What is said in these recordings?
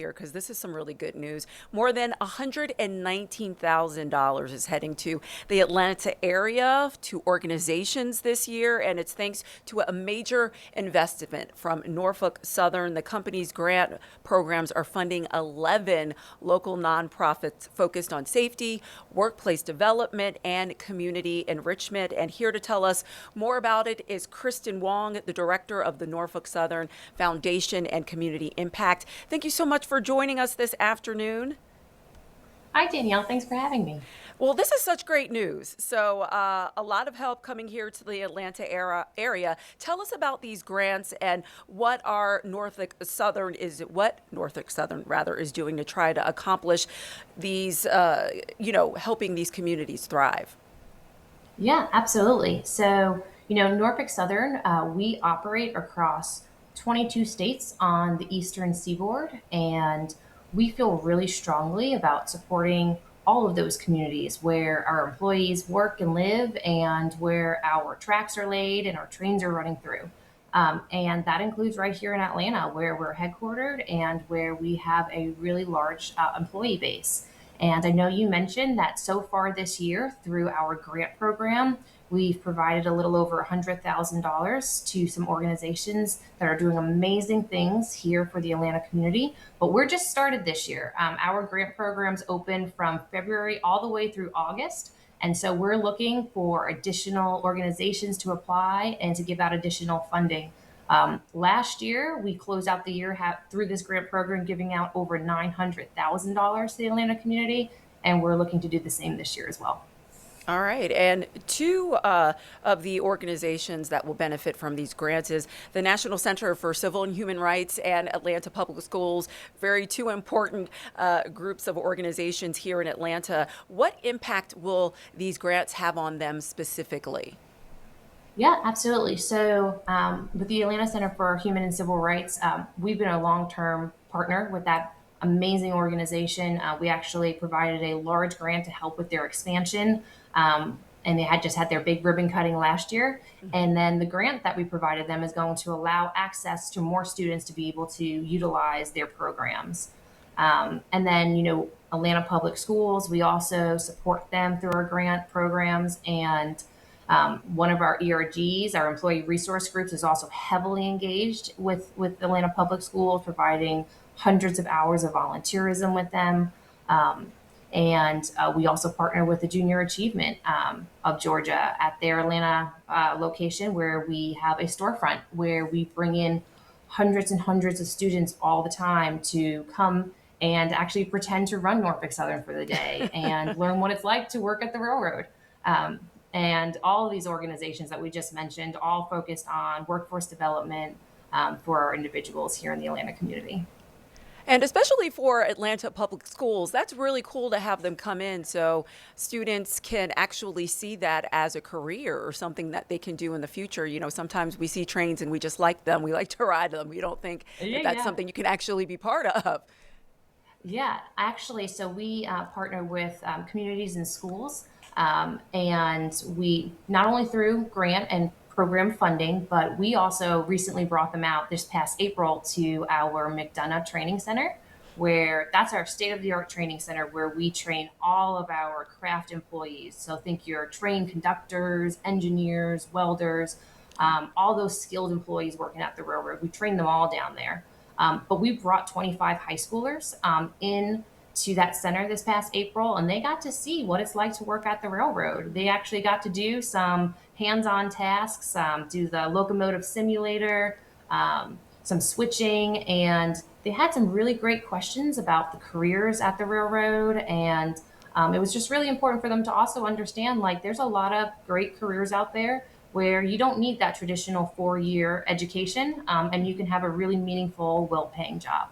here because this is some really good news. More than $119,000 is heading to the Atlanta area to organizations this year, and it's thanks to a major investment from Norfolk Southern. The company's grant programs are funding 11 local nonprofits focused on safety, workplace development, and community enrichment. And here to tell us more about it is Kristin Wong, the director of the Norfolk Southern Foundation and Community Impact. Thank you so much for joining us this afternoon. Hi, Danielle. Thanks for having me. Well, this is such great news. So, a lot of help coming here to the area. Tell us about these grants and what Norfolk Southern rather is doing to try to accomplish these, helping these communities thrive. Yeah, absolutely. Norfolk Southern, we operate across 22 states on the eastern seaboard, and we feel really strongly about supporting all of those communities where our employees work and live and where our tracks are laid and our trains are running through. And that includes right here in Atlanta, where we're headquartered and where we have a really large employee base. And I know you mentioned that so far this year, through our grant program, we've provided a little over $100,000 to some organizations that are doing amazing things here for the Atlanta community. But we're just started this year. Our grant programs open from February all the way through August. And so we're looking for additional organizations to apply and to give out additional funding. Last year, we closed out the year through this grant program, giving out over $900,000 to the Atlanta community, and we're looking to do the same this year as well. All right. And two of the organizations that will benefit from these grants is the National Center for Civil and Human Rights and Atlanta Public Schools, very two important groups of organizations here in Atlanta. What impact will these grants have on them specifically? Yeah, absolutely. With the Atlanta Center for Human and Civil Rights, we've been a long term partner with that amazing organization. We actually provided a large grant to help with their expansion. And they had just had their big ribbon cutting last year. And then the grant that we provided them is going to allow access to more students to be able to utilize their programs. Atlanta Public Schools, we also support them through our grant programs. And one of our ERGs, our employee resource groups, is also heavily engaged with Atlanta Public Schools, providing hundreds of hours of volunteerism with them. And we also partner with the Junior Achievement of Georgia at their Atlanta location, where we have a storefront where we bring in hundreds and hundreds of students all the time to come and actually pretend to run Norfolk Southern for the day and learn what it's like to work at the railroad. And all of these organizations that we just mentioned, all focused on workforce development for our individuals here in the Atlanta community. And especially for Atlanta Public Schools, that's really cool to have them come in so students can actually see that as a career or something that they can do in the future. You know, sometimes we see trains and we just like them. We like to ride them. We don't think that that's Yeah. something you can actually be part of. Yeah, actually, so we partner with communities and schools, and we not only through grant and program funding, but we also recently brought them out this past April to our McDonough Training Center, where that's our state-of-the-art training center where we train all of our craft employees. So think your train conductors, engineers, welders, all those skilled employees working at the railroad. We train them all down there. But we brought 25 high schoolers in to that center this past April, and they got to see what it's like to work at the railroad. They actually got to do some hands-on tasks, do the locomotive simulator, some switching, and they had some really great questions about the careers at the railroad. And it was just really important for them to also understand, like, there's a lot of great careers out there where you don't need that traditional 4-year education, and you can have a really meaningful, well-paying job.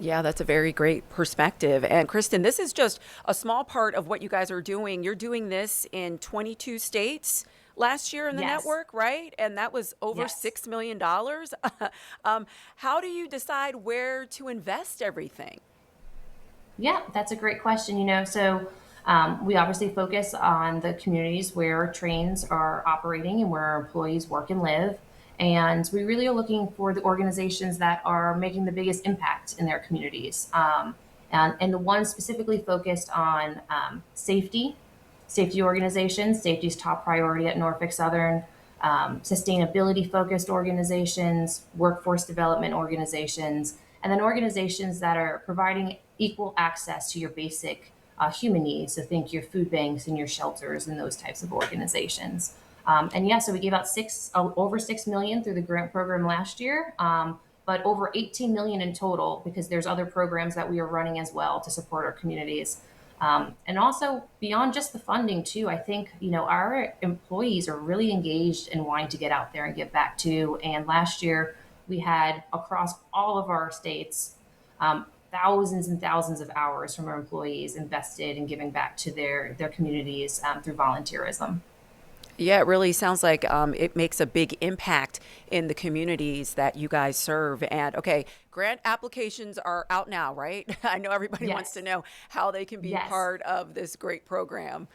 Yeah, that's a very great perspective. And Kristen, this is just a small part of what you guys are doing. You're doing this in 22 states last year in the Yes, network, right? And that was over yes. $6 million. How do you decide where to invest everything? Yeah, that's a great question. We obviously focus on the communities where trains are operating and where our employees work and live. And we really are looking for the organizations that are making the biggest impact in their communities. And the ones specifically focused on safety organizations. Safety is top priority at Norfolk Southern. Sustainability focused organizations, workforce development organizations, and then organizations that are providing equal access to your basic human needs. So think your food banks and your shelters and those types of organizations. And yeah, so we gave out over 6 million through the grant program last year, but over 18 million in total because there's other programs that we are running as well to support our communities. And also beyond just the funding too, I think our employees are really engaged and wanting to get out there and give back too. And last year we had across all of our states thousands and thousands of hours from our employees invested in giving back to their communities through volunteerism. Yeah, it really sounds like it makes a big impact in the communities that you guys serve. And okay, grant applications are out now, right? I know everybody wants to Yes, know how they can be yes. part of this great program.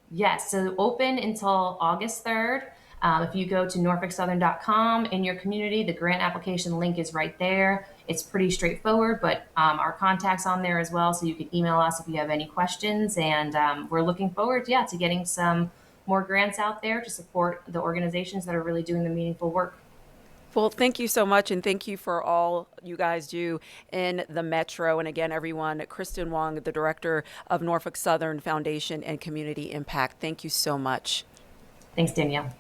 Yes, so open until August 3rd. If you go to norfolksouthern.com in your community, the grant application link is right there. It's pretty straightforward, but our contact's on there as well, so you can email us if you have any questions. And we're looking forward, yeah, to getting some more grants out there to support the organizations that are really doing the meaningful work. Well, thank you so much, and thank you for all you guys do in the Metro. And again, everyone, Kristin Wong, the director of Norfolk Southern Foundation and Community Impact, thank you so much. Thanks, Danielle.